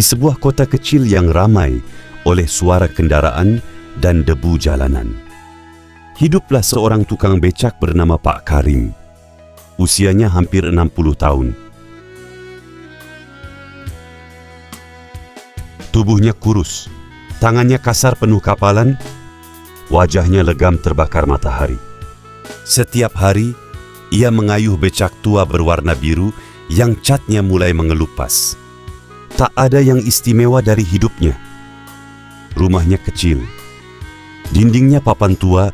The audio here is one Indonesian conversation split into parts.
di sebuah kota kecil yang ramai oleh suara kendaraan dan debu jalanan. Hiduplah seorang tukang becak bernama Pak Karim. Usianya hampir 60 tahun. Tubuhnya kurus, tangannya kasar penuh kapalan, wajahnya legam terbakar matahari. Setiap hari, ia mengayuh becak tua berwarna biru yang catnya mulai mengelupas. Tak ada yang istimewa dari hidupnya. Rumahnya kecil, dindingnya papan tua,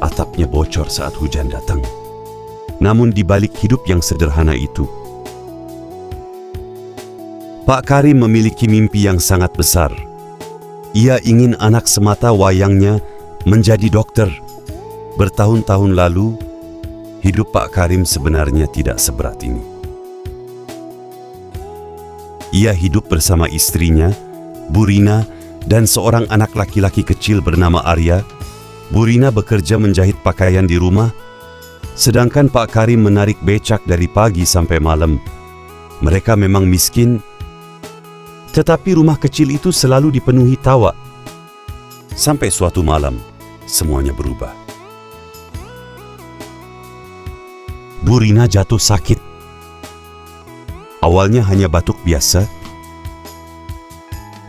atapnya bocor saat hujan datang. Namun di balik hidup yang sederhana itu, Pak Karim memiliki mimpi yang sangat besar. Ia ingin anak semata wayangnya menjadi dokter. Bertahun-tahun lalu, hidup Pak Karim sebenarnya tidak seberat ini. Ia hidup bersama istrinya, Bu Rina, dan seorang anak laki-laki kecil bernama Arya. Bu Rina bekerja menjahit pakaian di rumah, sedangkan Pak Karim menarik becak dari pagi sampai malam. Mereka memang miskin, tetapi rumah kecil itu selalu dipenuhi tawa. Sampai suatu malam, semuanya berubah. Bu Rina jatuh sakit. Awalnya hanya batuk biasa,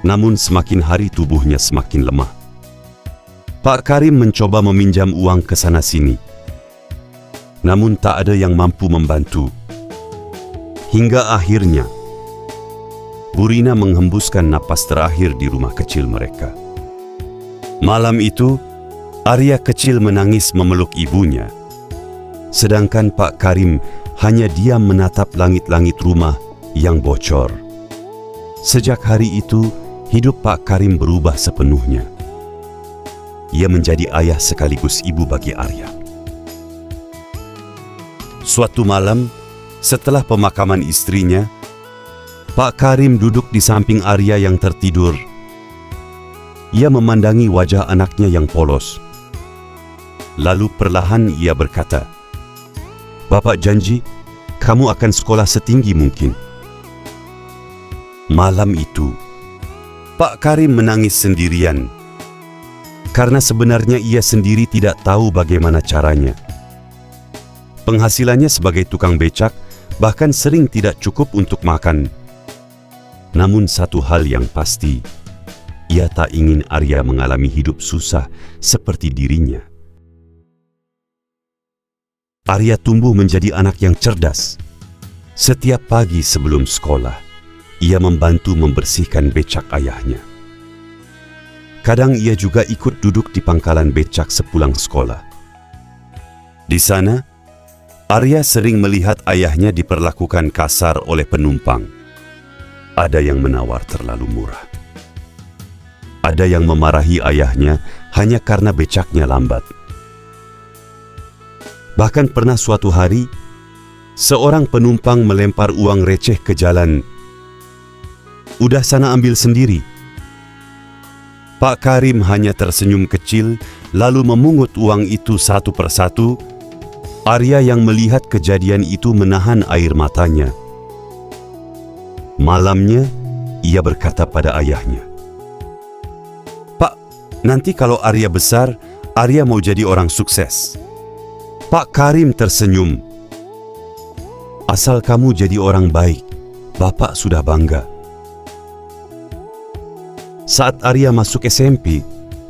namun semakin hari tubuhnya semakin lemah. Pak Karim mencoba meminjam uang ke sana-sini, namun tak ada yang mampu membantu. Hingga akhirnya, Bu Rina menghembuskan napas terakhir di rumah kecil mereka. Malam itu, Arya kecil menangis memeluk ibunya, sedangkan Pak Karim hanya diam menatap langit-langit rumah yang bocor. Sejak hari itu, hidup Pak Karim berubah sepenuhnya. Ia menjadi ayah sekaligus ibu bagi Arya. Suatu malam, setelah pemakaman istrinya, Pak Karim duduk di samping Arya yang tertidur. Ia memandangi wajah anaknya yang polos. Lalu perlahan ia berkata, "Bapak janji, kamu akan sekolah setinggi mungkin." Malam itu, Pak Karim menangis sendirian, karena sebenarnya ia sendiri tidak tahu bagaimana caranya. Penghasilannya sebagai tukang becak bahkan sering tidak cukup untuk makan. Namun satu hal yang pasti, ia tak ingin Arya mengalami hidup susah seperti dirinya. Arya tumbuh menjadi anak yang cerdas. Setiap pagi sebelum sekolah, ia membantu membersihkan becak ayahnya. Kadang ia juga ikut duduk di pangkalan becak sepulang sekolah. Di sana, Arya sering melihat ayahnya diperlakukan kasar oleh penumpang. Ada yang menawar terlalu murah. Ada yang memarahi ayahnya hanya karena becaknya lambat. Bahkan pernah suatu hari, seorang penumpang melempar uang receh ke jalan. "Udah sana ambil sendiri." Pak Karim hanya tersenyum kecil, lalu memungut uang itu satu persatu. Arya yang melihat kejadian itu menahan air matanya. Malamnya, ia berkata pada ayahnya, "Pak, nanti kalau Arya besar, Arya mau jadi orang sukses." Pak Karim tersenyum. "Asal kamu jadi orang baik, Bapak sudah bangga." Saat Arya masuk SMP,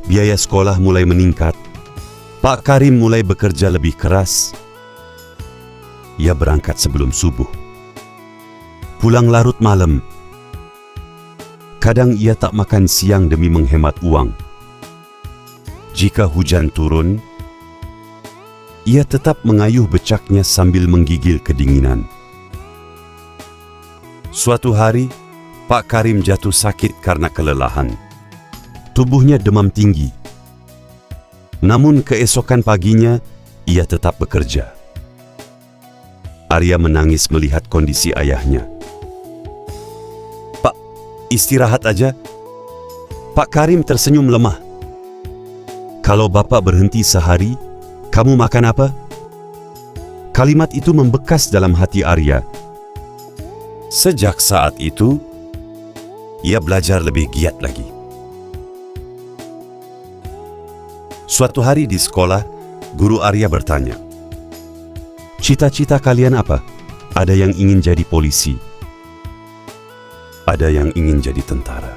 biaya sekolah mulai meningkat. Pak Karim mulai bekerja lebih keras. Ia berangkat sebelum subuh, pulang larut malam. Kadang ia tak makan siang demi menghemat uang. Jika hujan turun, ia tetap mengayuh becaknya sambil menggigil kedinginan. Suatu hari, Pak Karim jatuh sakit karena kelelahan. Tubuhnya demam tinggi. Namun keesokan paginya, ia tetap bekerja. Arya menangis melihat kondisi ayahnya. "Pak, istirahat aja." Pak Karim tersenyum lemah. "Kalau Bapak berhenti sehari, kamu makan apa?" Kalimat itu membekas dalam hati Arya. Sejak saat itu, ia belajar lebih giat lagi. Suatu hari di sekolah, guru Arya bertanya, "Cita-cita kalian apa?" Ada yang ingin jadi polisi, ada yang ingin jadi tentara.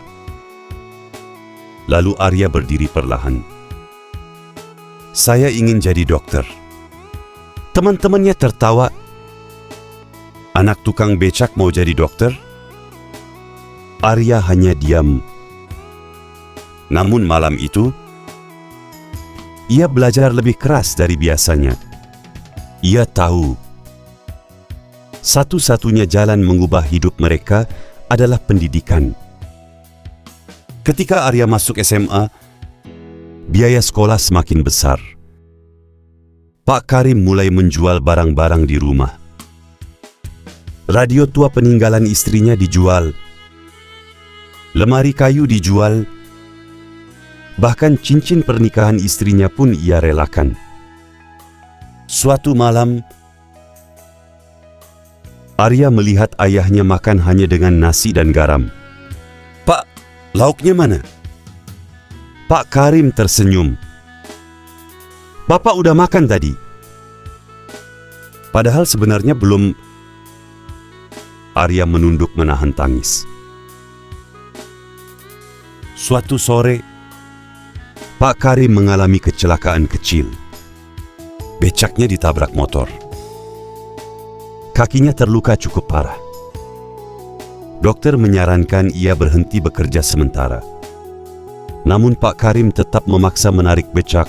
Lalu Arya berdiri perlahan. "Saya ingin jadi dokter." Teman-temannya tertawa. "Anak tukang becak mau jadi dokter?" Arya hanya diam. Namun malam itu, ia belajar lebih keras dari biasanya. Ia tahu, satu-satunya jalan mengubah hidup mereka adalah pendidikan. Ketika Arya masuk SMA, biaya sekolah semakin besar. Pak Karim mulai menjual barang-barang di rumah. Radio tua peninggalan istrinya dijual. Lemari kayu dijual. Bahkan cincin pernikahan istrinya pun ia relakan. Suatu malam, Arya melihat ayahnya makan hanya dengan nasi dan garam. "Pak, lauknya mana?" Pak Karim tersenyum. "Bapak udah makan tadi." Padahal sebenarnya belum. Arya menunduk menahan tangis. Suatu sore, Pak Karim mengalami kecelakaan kecil. Becaknya ditabrak motor. Kakinya terluka cukup parah. Dokter menyarankan ia berhenti bekerja sementara. Namun Pak Karim tetap memaksa menarik becak.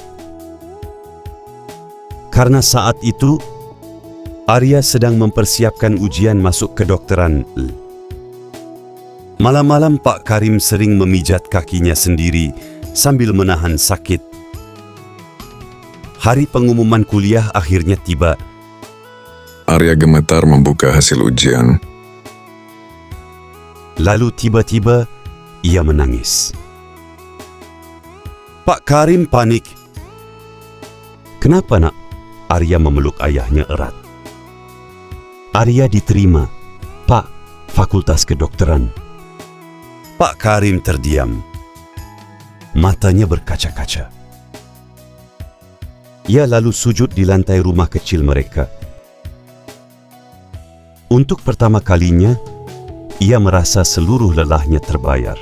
Karena saat itu, Arya sedang mempersiapkan ujian masuk kedokteran. Malam-malam Pak Karim sering memijat kakinya sendiri sambil menahan sakit. Hari pengumuman kuliah akhirnya tiba. Arya gemetar membuka hasil ujian. Lalu tiba-tiba ia menangis. Pak Karim panik. "Kenapa, nak?" Arya memeluk ayahnya erat. "Arya diterima, Pak, Fakultas Kedokteran." Pak Karim terdiam. Matanya berkaca-kaca. Ia lalu sujud di lantai rumah kecil mereka. Untuk pertama kalinya, ia merasa seluruh lelahnya terbayar.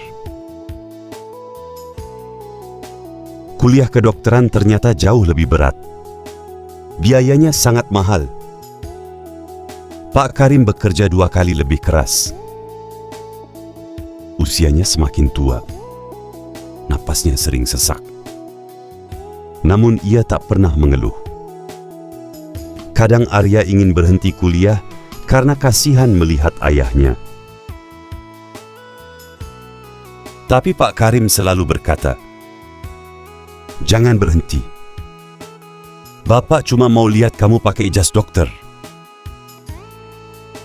Kuliah kedokteran ternyata jauh lebih berat. Biayanya sangat mahal. Pak Karim bekerja 2 kali lebih keras. Usianya semakin tua. Napasnya sering sesak. Namun ia tak pernah mengeluh. Kadang Arya ingin berhenti kuliah karena kasihan melihat ayahnya. Tapi Pak Karim selalu berkata, "Jangan berhenti. Bapak cuma mau lihat kamu pakai ijazah dokter."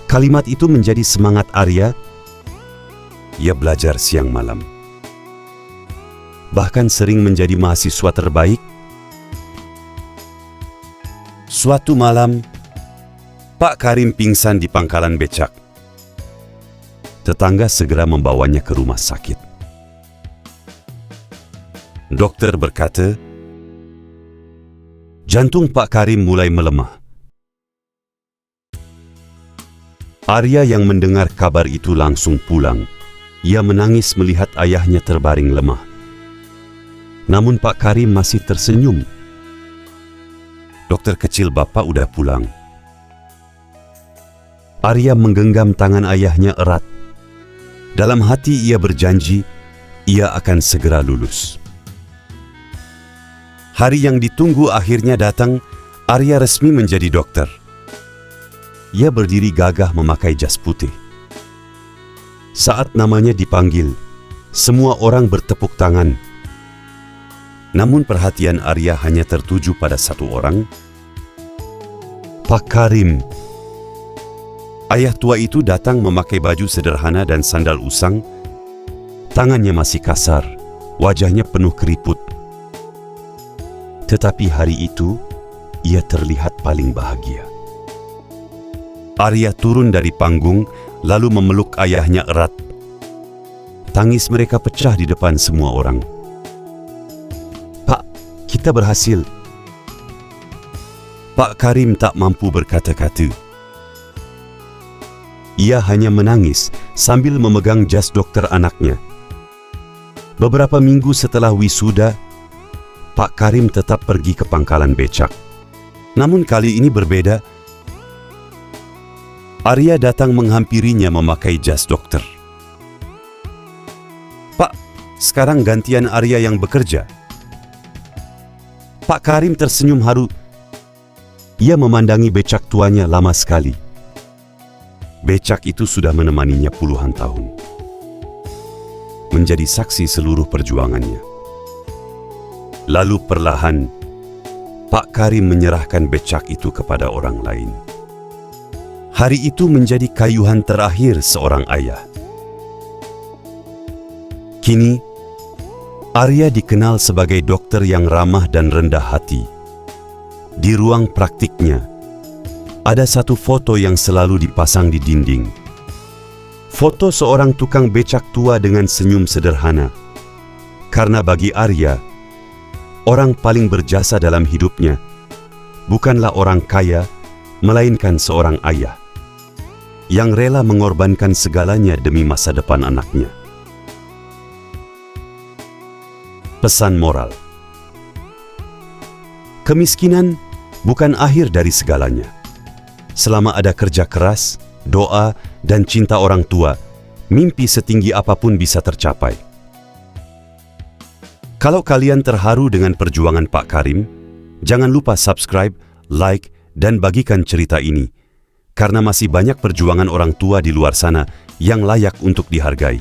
Kalimat itu menjadi semangat Arya. Ia belajar siang malam. Bahkan sering menjadi mahasiswa terbaik. Suatu malam, Pak Karim pingsan di pangkalan becak. Tetangga segera membawanya ke rumah sakit. Dokter berkata, jantung Pak Karim mulai melemah. Arya yang mendengar kabar itu langsung pulang. Ia menangis melihat ayahnya terbaring lemah. Namun Pak Karim masih tersenyum. Dokter kecil bapak udah pulang. Arya menggenggam tangan ayahnya erat. Dalam hati ia berjanji, ia akan segera lulus. Hari yang ditunggu akhirnya datang. Arya resmi menjadi dokter. Ia berdiri gagah memakai jas putih. Saat namanya dipanggil, semua orang bertepuk tangan. Namun perhatian Arya hanya tertuju pada satu orang, Pak Karim. Ayah tua itu datang memakai baju sederhana dan sandal usang. Tangannya masih kasar, wajahnya penuh keriput. Tetapi hari itu, ia terlihat paling bahagia. Arya turun dari panggung, lalu memeluk ayahnya erat. Tangis mereka pecah di depan semua orang. "Pak, kita berhasil." Pak Karim tak mampu berkata-kata. Ia hanya menangis sambil memegang jas dokter anaknya. Beberapa minggu setelah wisuda, Pak Karim tetap pergi ke pangkalan becak. Namun kali ini berbeda. Arya datang menghampirinya memakai jas dokter. "Pak, sekarang gantian Arya yang bekerja." Pak Karim tersenyum haru. Ia memandangi becak tuanya lama sekali. Becak itu sudah menemaninya puluhan tahun. Menjadi saksi seluruh perjuangannya. Lalu perlahan, Pak Karim menyerahkan becak itu kepada orang lain. Hari itu menjadi kayuhan terakhir seorang ayah. Kini, Arya dikenal sebagai dokter yang ramah dan rendah hati. Di ruang praktiknya, ada satu foto yang selalu dipasang di dinding. Foto seorang tukang becak tua dengan senyum sederhana. Karena bagi Arya, orang paling berjasa dalam hidupnya bukanlah orang kaya, melainkan seorang ayah yang rela mengorbankan segalanya demi masa depan anaknya. Pesan moral: kemiskinan bukan akhir dari segalanya. Selama ada kerja keras, doa, dan cinta orang tua, mimpi setinggi apapun bisa tercapai. Kalau kalian terharu dengan perjuangan Pak Karim, jangan lupa subscribe, like, dan bagikan cerita ini, karena masih banyak perjuangan orang tua di luar sana yang layak untuk dihargai.